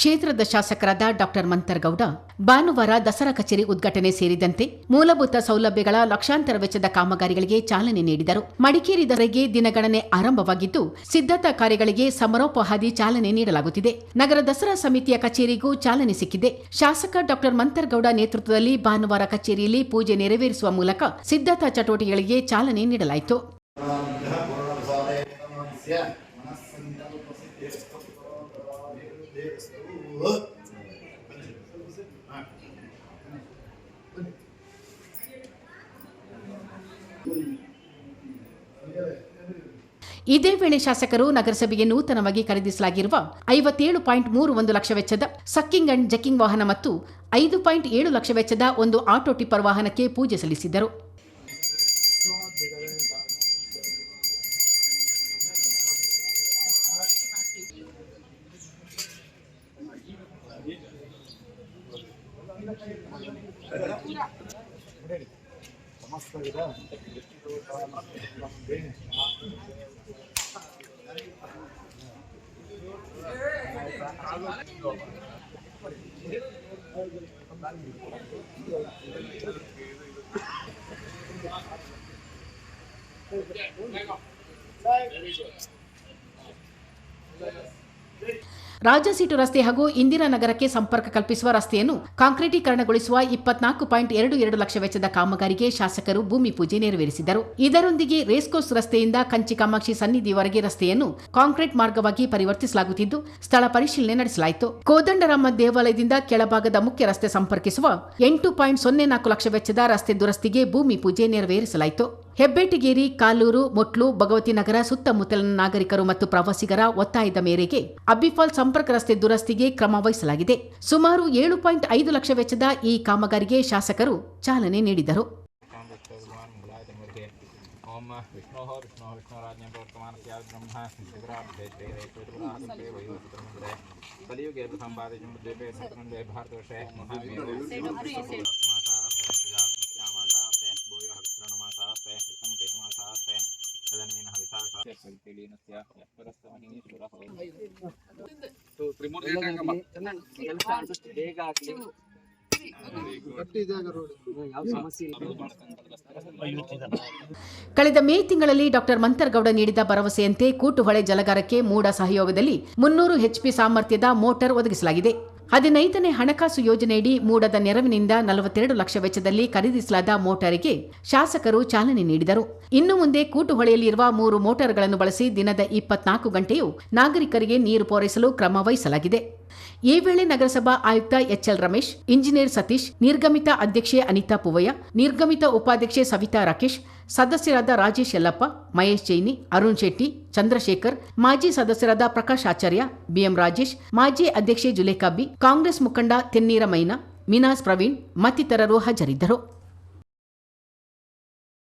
ಕ್ಷೇತ್ರದ ಶಾಸಕರಾದ ಡಾಕ್ಟರ್ ಮಂತರ್ಗೌಡ ಭಾನುವಾರ ದಸರಾ ಕಚೇರಿ ಉದ್ಘಾಟನೆ ಸೇರಿದಂತೆ ಮೂಲಭೂತ ಸೌಲಭ್ಯಗಳ ಲಕ್ಷಾಂತರ ವೆಚ್ಚದ ಕಾಮಗಾರಿಗಳಿಗೆ ಚಾಲನೆ ನೀಡಿದರು. ಮಡಿಕೇರಿ ದಸರೆಗೆ ದಿನಗಣನೆ ಆರಂಭವಾಗಿದ್ದು, ಸಿದ್ಧತಾ ಕಾರ್ಯಗಳಿಗೆ ಸಮರೋಪಾದಿ ಚಾಲನೆ ನೀಡಲಾಗುತ್ತಿದೆ. ನಗರ ದಸರಾ ಸಮಿತಿಯ ಕಚೇರಿಗೂ ಚಾಲನೆ ಸಿಕ್ಕಿದೆ. ಶಾಸಕ ಡಾಕ್ಟರ್ ಮಂತರ್ಗೌಡ ನೇತೃತ್ವದಲ್ಲಿ ಭಾನುವಾರ ಕಚೇರಿಯಲ್ಲಿ ಪೂಜೆ ನೆರವೇರಿಸುವ ಮೂಲಕ ಸಿದ್ಧತಾ ಚಟುವಟಿಕೆಗಳಿಗೆ ಚಾಲನೆ ನೀಡಲಾಯಿತು. ಇದೇ ವೇಳೆ ಶಾಸಕರು ನಗರಸಭೆಗೆ ನೂತನವಾಗಿ ಖರೀದಿಸಲಾಗಿರುವ 57.31 ಲಕ್ಷ ವೆಚ್ಚದ ಸಕ್ಕಿಂಗ್ ಅಂಡ್ ಜಕ್ಕಿಂಗ್ ವಾಹನ ಮತ್ತು 5.7 ಲಕ್ಷ ವೆಚ್ಚದ ಒಂದು ಆಟೋ ಟಿಪ್ಪರ್ ವಾಹನಕ್ಕೆ ಪೂಜೆ ಸಲ್ಲಿಸಿದರು. ರಾಜಸೀಟು ರಸ್ತೆ ಹಾಗೂ ಇಂದಿರಾನಗರಕ್ಕೆ ಸಂಪರ್ಕ ಕಲ್ಪಿಸುವ ರಸ್ತೆಯನ್ನು ಕಾಂಕ್ರೀಟೀಕರಣಗೊಳಿಸುವ 24.22 ಲಕ್ಷ ವೆಚ್ಚದ ಕಾಮಗಾರಿಗೆ ಶಾಸಕರು ಭೂಮಿ ಪೂಜೆ ನೆರವೇರಿಸಿದರು. ಇದರೊಂದಿಗೆ ರೇಸ್ಕೋರ್ಸ್ ರಸ್ತೆಯಿಂದ ಕಂಚಿ ಕಾಮಾಕ್ಷಿ ಸನ್ನಿಧಿವರೆಗೆ ರಸ್ತೆಯನ್ನು ಕಾಂಕ್ರೀಟ್ ಮಾರ್ಗವಾಗಿ ಪರಿವರ್ತಿಸಲಾಗುತ್ತಿದ್ದು, ಸ್ಥಳ ಪರಿಶೀಲನೆ ನಡೆಸಲಾಯಿತು. ಕೋದಂಡರಾಮ ದೇವಾಲಯದಿಂದ ಕೆಳಭಾಗದ ಮುಖ್ಯ ರಸ್ತೆ ಸಂಪರ್ಕಿಸುವ 8.04 ಲಕ್ಷ ವೆಚ್ಚದ ರಸ್ತೆ ದುರಸ್ತಿಗೆ ಭೂಮಿ ಪೂಜೆ ನೆರವೇರಿಸಲಾಯಿತು. ಹೆಬ್ಬೆಟ್ಟಿಗೇರಿ, ಕಾಲೂರು, ಮೊಟ್ಲು, ಭಗವತಿ ನಗರ ಸುತ್ತಮುತ್ತಲಿನ ನಾಗರಿಕರು ಮತ್ತು ಪ್ರವಾಸಿಗರ ಒತ್ತಾಯದ ಮೇರೆಗೆ ಅಬ್ಬಿಫಾಲ್ ಸಂಪರ್ಕ ರಸ್ತೆ ದುರಸ್ತಿಗೆ ಕ್ರಮ ವಹಿಸಲಾಗಿದೆ. ಸುಮಾರು 7.5 ಲಕ್ಷ ವೆಚ್ಚದ ಈ ಕಾಮಗಾರಿಗೆ ಶಾಸಕರು ಚಾಲನೆ ನೀಡಿದರು. ಕಳೆದ ಮೇ ತಿಂಗಳಲ್ಲಿ ಡಾಕ್ಟರ್ ಮಂತರ್ಗೌಡ ನೀಡಿದ ಭರವಸೆಯಂತೆ ಕೂಟುಹೊಳೆ ಜಲಗಾರಕ್ಕೆ ಮೂಡ ಸಹಯೋಗದಲ್ಲಿ 300 HP ಸಾಮರ್ಥ್ಯದ ಮೋಟಾರ್ ಒದಗಿಸಲಾಗಿದೆ. 15ನೇ ಹಣಕಾಸು ಯೋಜನೆಯಡಿ ಮೂಡದ ನೆರವಿನಿಂದ 42 ಲಕ್ಷ ವೆಚ್ಚದಲ್ಲಿ ಖರೀದಿಸಲಾದ ಮೋಟಾರಿಗೆ ಶಾಸಕರು ಚಾಲನೆ ನೀಡಿದರು. ಇನ್ನು ಮುಂದೆ ಕೂಟುಹೊಳೆಯಲ್ಲಿರುವ 3 ಮೋಟಾರ್ಗಳನ್ನು ಬಳಸಿ ದಿನದ 24 ಗಂಟೆಯೂ ನಾಗರಿಕರಿಗೆ ನೀರು ಪೂರೈಸಲು ಕ್ರಮ ವಹಿಸಲಾಗಿದೆ. ಈ ವೇಳೆ ನಗರಸಭಾ ಆಯುಕ್ತ HL ರಮೇಶ್, ಇಂಜಿನಿಯರ್ ಸತೀಶ್, ನಿರ್ಗಮಿತ ಅಧ್ಯಕ್ಷೆ ಅನಿತಾ ಪೂವಯ್ಯ, ನಿರ್ಗಮಿತ ಉಪಾಧ್ಯಕ್ಷೆ ಸವಿತಾ ರಾಕೇಶ್, ಸದಸ್ಯರಾದ ರಾಜೇಶ್ ಯಲ್ಲಪ್ಪ, ಮಹೇಶ್ ಜೈನಿ, ಅರುಣ್ ಶೆಟ್ಟಿ, ಚಂದ್ರಶೇಖರ್, ಮಾಜಿ ಸದಸ್ಯರಾದ ಪ್ರಕಾಶ್ ಆಚಾರ್ಯ, BM ರಾಜೇಶ್, ಮಾಜಿ ಅಧ್ಯಕ್ಷೆ ಜುಲೇಖಾ ಬಿ, ಕಾಂಗ್ರೆಸ್ ಮುಖಂಡ ತೆನ್ನೀರ ಮೈನಾ, ಮಿನಾಸ್ ಪ್ರವೀಣ್ ಮತ್ತಿತರರು ಹಾಜರಿದ್ದರು.